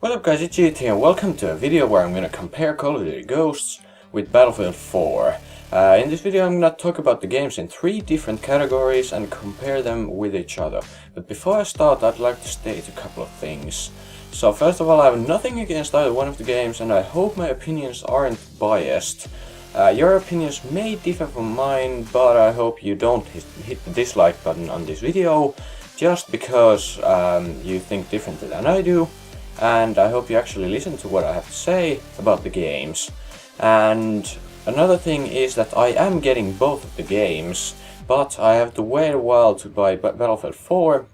What up guys, it's GT and welcome to a video where I'm gonna compare Call of Duty Ghosts with Battlefield 4. In this video I'm gonna talk about the games in 3 different categories and compare them with each other. But before I start, I'd like to state a couple of things. So first of all, I have nothing against either one of the games and I hope my opinions aren't biased. Your opinions may differ from mine, but I hope you don't hit the dislike button on this video just because you think differently than I do. And I hope you actually listen to what I have to say about the games. And another thing is that I am getting both of the games, but I have to wait a while to buy Battlefield 4,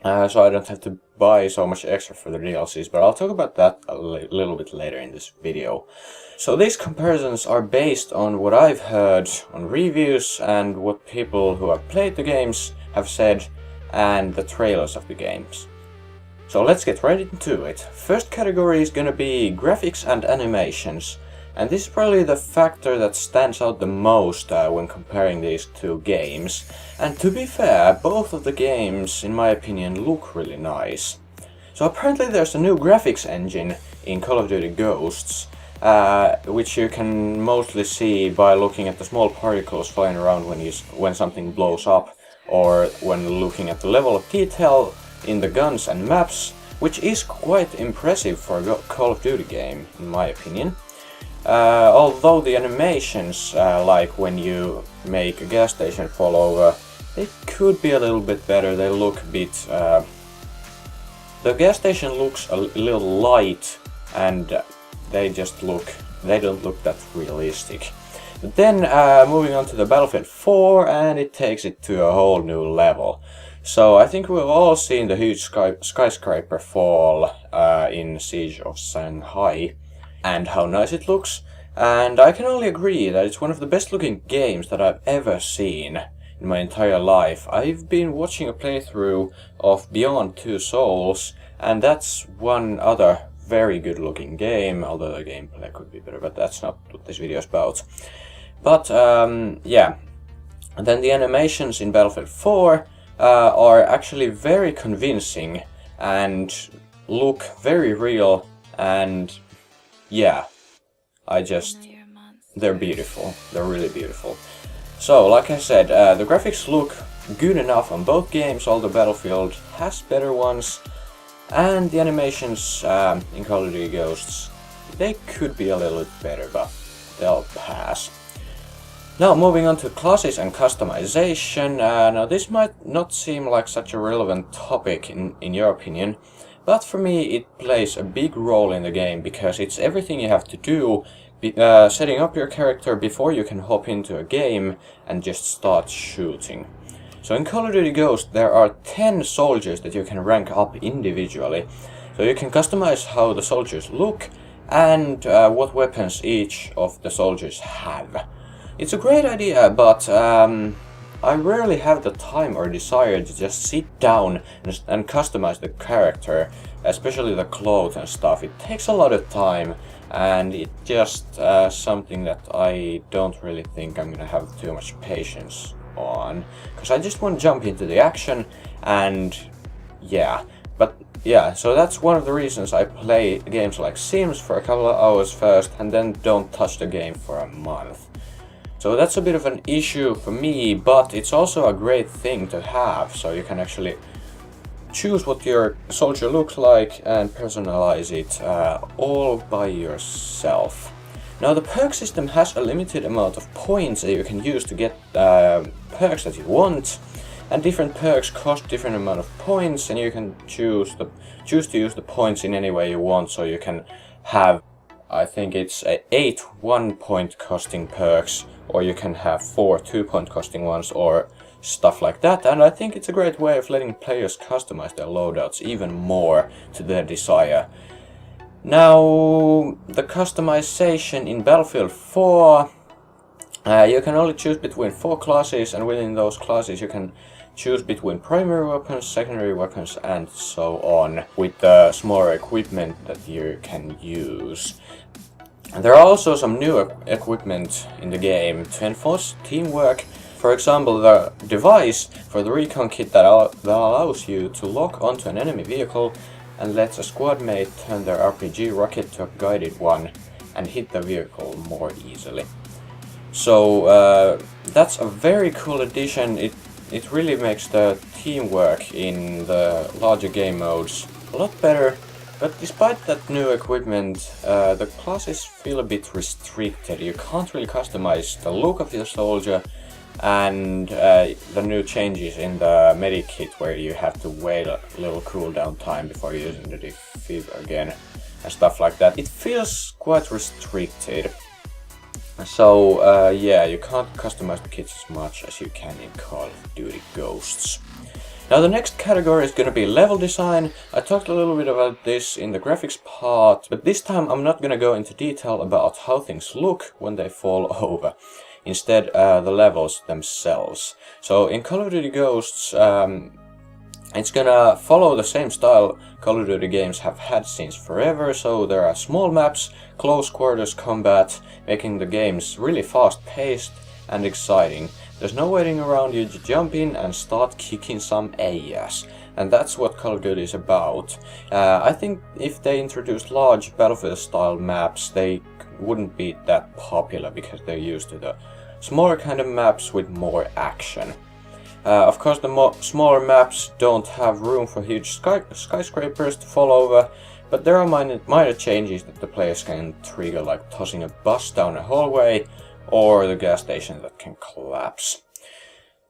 so I don't have to buy so much extra for the DLCs, but I'll talk about that a little bit later in this video. So these comparisons are based on what I've heard on reviews and what people who have played the games have said and the trailers of the games. So let's get right into it. First category is gonna be graphics and animations. And this is probably the factor that stands out the most when comparing these two games. And to be fair, both of the games, in my opinion, look really nice. So apparently there's a new graphics engine in Call of Duty Ghosts, which you can mostly see by looking at the small particles flying around when something blows up, or when looking at the level of detail in the guns and maps, which is quite impressive for a Call of Duty game, in my opinion. Although the animations, like when you make a gas station fall over, they could be a little bit better. They look a bit... the gas station looks a little light, and they don't look that realistic. But then moving on to the Battlefield 4, and it takes it to a whole new level. So I think we've all seen the huge skyscraper fall in Siege of Shanghai and how nice it looks, and I can only agree that it's one of the best looking games that I've ever seen in my entire life. I've been watching a playthrough of Beyond Two Souls, and that's one other very good looking game, although the gameplay could be better, but that's not what this video is about. But yeah, and then the animations in Battlefield 4 are actually very convincing and look very real, and yeah, they're beautiful. They're really beautiful. So, like I said, the graphics look good enough on both games, although Battlefield has better ones, and the animations in Call of Duty Ghosts, they could be a little bit better, but they'll pass. Now moving on to classes and customization. Now this might not seem like such a relevant topic in your opinion, but for me it plays a big role in the game because it's everything you have to do, setting up your character before you can hop into a game and just start shooting. So in Call of Duty Ghosts there are 10 soldiers that you can rank up individually. So you can customize how the soldiers look and what weapons each of the soldiers have. It's a great idea, but I rarely have the time or desire to just sit down and customize the character, especially the clothes and stuff. It takes a lot of time, and it's just something that I don't really think I'm gonna have too much patience on, because I just want to jump into the action, and yeah. But yeah, so that's one of the reasons I play games like Sims for a couple of hours first, and then don't touch the game for a month. So that's a bit of an issue for me, but it's also a great thing to have, so you can actually choose what your soldier looks like and personalize it all by yourself. Now the perk system has a limited amount of points that you can use to get perks that you want, and different perks cost different amount of points, and you can choose to use the points in any way you want, so you can have, I think it's 8 1-point costing perks, or you can have 4 2-point costing ones, or stuff like that. And I think it's a great way of letting players customize their loadouts even more to their desire. Now, the customization in Battlefield 4, you can only choose between 4 classes, and within those classes you can choose between primary weapons, secondary weapons, and so on, with the smaller equipment that you can use. There are also some new equipment in the game to enforce teamwork. For example, the device for the recon kit that allows you to lock onto an enemy vehicle and lets a squad mate turn their RPG rocket to a guided one and hit the vehicle more easily. So that's a very cool addition. It really makes the teamwork in the larger game modes a lot better, but despite that new equipment, the classes feel a bit restricted. You can't really customize the look of your soldier, and the new changes in the medic kit where you have to wait a little cooldown time before using the defib again and stuff like that. It feels quite restricted. So yeah, you can't customize the kits as much as you can in Call of Duty Ghosts. Now the next category is going to be level design. I talked a little bit about this in the graphics part, but this time I'm not going to go into detail about how things look when they fall over. Instead, the levels themselves. So in Call of Duty Ghosts, it's gonna follow the same style Call of Duty games have had since forever, so there are small maps, close quarters combat, making the games really fast paced and exciting. There's no waiting around, you just jump in and start kicking some ass. And that's what Call of Duty is about. I think if they introduced large Battlefield style maps, they wouldn't be that popular because they're used to the smaller kind of maps with more action. Of course, the smaller maps don't have room for huge skyscrapers to fall over, but there are minor changes that the players can trigger, like tossing a bus down a hallway or the gas station that can collapse.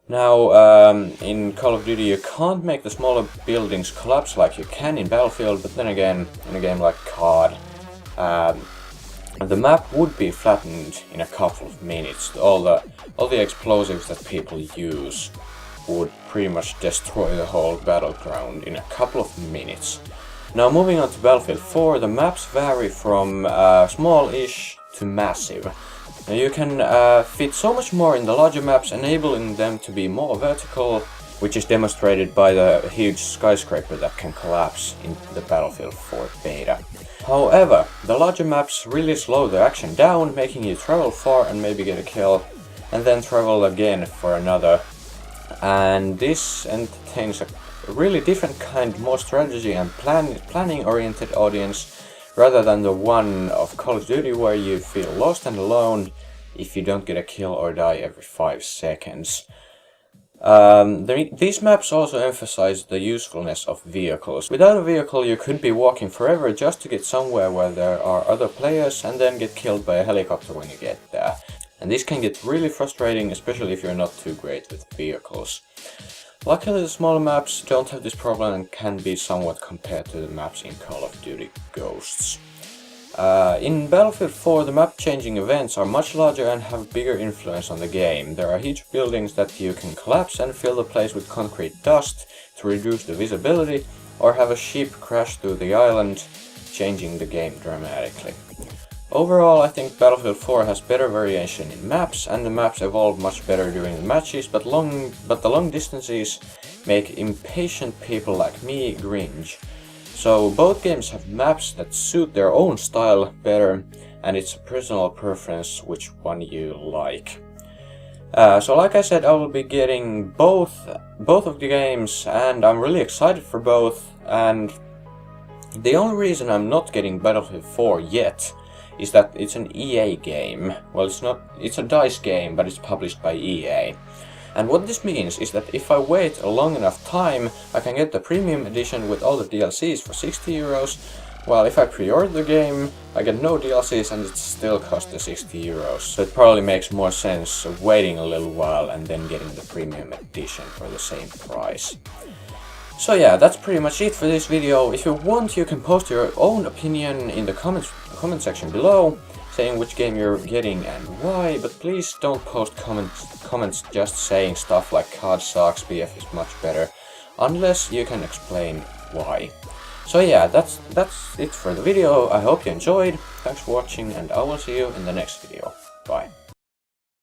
Now, in Call of Duty you can't make the smaller buildings collapse like you can in Battlefield, but then again, in a game like COD, the map would be flattened in a couple of minutes. All the explosives that people use would pretty much destroy the whole battleground in a couple of minutes. Now moving on to Battlefield 4, the maps vary from small-ish to massive. Now you can fit so much more in the larger maps, enabling them to be more vertical, which is demonstrated by the huge skyscraper that can collapse in the Battlefield 4 beta. However, the larger maps really slow the action down, making you travel far and maybe get a kill, and then travel again for another. And this entertains a really different kind, more strategy and planning oriented audience, rather than the one of Call of Duty where you feel lost and alone if you don't get a kill or die every 5 seconds. These maps also emphasize the usefulness of vehicles. Without a vehicle you could be walking forever just to get somewhere where there are other players and then get killed by a helicopter when you get there. And this can get really frustrating, especially if you're not too great with vehicles. Luckily the smaller maps don't have this problem and can be somewhat compared to the maps in Call of Duty Ghosts. In Battlefield 4 the map changing events are much larger and have bigger influence on the game. There are huge buildings that you can collapse and fill the place with concrete dust to reduce the visibility, or have a ship crash through the island, changing the game dramatically. Overall, I think Battlefield 4 has better variation in maps, and the maps evolve much better during the matches, but the long distances make impatient people like me cringe. So both games have maps that suit their own style better, and it's a personal preference which one you like. So like I said, I will be getting both of the games, and I'm really excited for both, and the only reason I'm not getting Battlefield 4 yet is that it's an EA game. Well, it's a DICE game, but it's published by EA. And what this means is that if I wait a long enough time, I can get the premium edition with all the DLCs for 60 euros, while if I pre-order the game, I get no DLCs and it still costs the 60 euros. So it probably makes more sense of waiting a little while and then getting the premium edition for the same price. So yeah, that's pretty much it for this video. If you want, you can post your own opinion in the comment section below, saying which game you're getting and why, but please don't post comments just saying stuff like COD sucks, BF is much better, unless you can explain why. So yeah, that's it for the video. I hope you enjoyed, thanks for watching, and I will see you in the next video. Bye.